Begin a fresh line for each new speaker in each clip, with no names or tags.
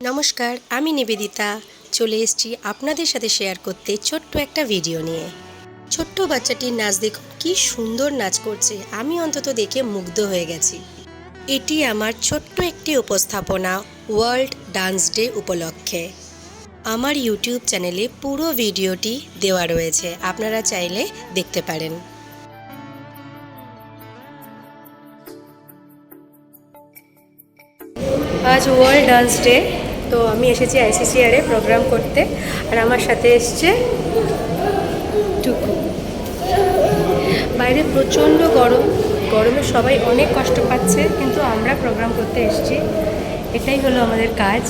নমস্কার, আমি নিবেদিতা চলে এসেছি আপনাদের সাথে শেয়ার করতে ছোট্ট একটা ভিডিও নিয়ে। ছোট্ট বাচ্চাটির নাচ দেখুন, কি সুন্দর নাচ করছে। আমি অন্তত দেখে মুগ্ধ হয়ে গেছি। এটি আমার ছোট্ট একটি উপস্থাপনা ওয়ার্ল্ড ডান্স ডে উপলক্ষে। আমার ইউটিউব চ্যানেলে পুরো ভিডিওটি দেওয়া রয়েছে, আপনারা চাইলে দেখতে পারেন। আজ ওয়ার্ল্ড ডান্স ডে, তো আমি এসেছি আইসিসিআরে প্রোগ্রাম করতে, আর আমার সাথে এসছে টুকু। বাইরে প্রচণ্ড গরমে সবাই অনেক কষ্ট পাচ্ছে, কিন্তু আমরা প্রোগ্রাম করতে এসেছি। এটাই হলো আমাদের কাজ,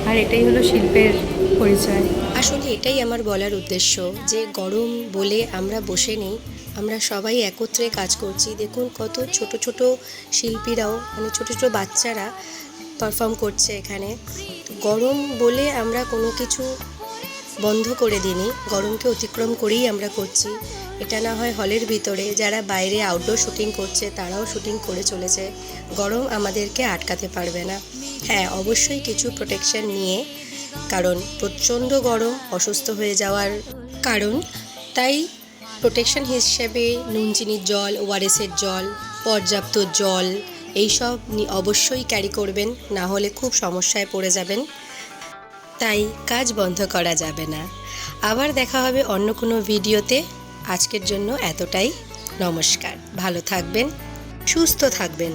আর এটাই হলো শিল্পের পরিচয়। আসলে এটাই আমার বলার উদ্দেশ্য, যে গরম বলে আমরা বসে নেই, আমরা সবাই একত্রে কাজ করছি। দেখুন কত ছোট ছোট শিল্পীরাও, মানে ছোট ছোট বাচ্চারা পারফর্ম করছে এখানে। গরম বলে আমরা কোনো কিছু বন্ধ করে দিইনি, গরমকে অতিক্রম করেই আমরা করছি। এটা না হয় হলের ভিতরে, যারা বাইরে আউটডোর শুটিং করছে তারাও শুটিং করে চলেছে। গরম আমাদেরকে আটকাতে পারবে না। হ্যাঁ, অবশ্যই কিছু প্রোটেকশন নিয়ে, কারণ প্রচণ্ড গরম অসুস্থ হয়ে যাওয়ার কারণ। তাই প্রোটেকশন হিসেবে নুন চিনির জল, ওআরএসের জল, পর্যাপ্ত জল এইসব অবশ্যই ক্যারি করবেন, না হলে খুব সমস্যায় পড়ে যাবেন। তাই কাজ বন্ধ করা যাবে না। আবার দেখা হবে অন্য কোনো ভিডিওতে। আজকের জন্য এতটাই। নমস্কার, ভালো থাকবেন, সুস্থ থাকবেন।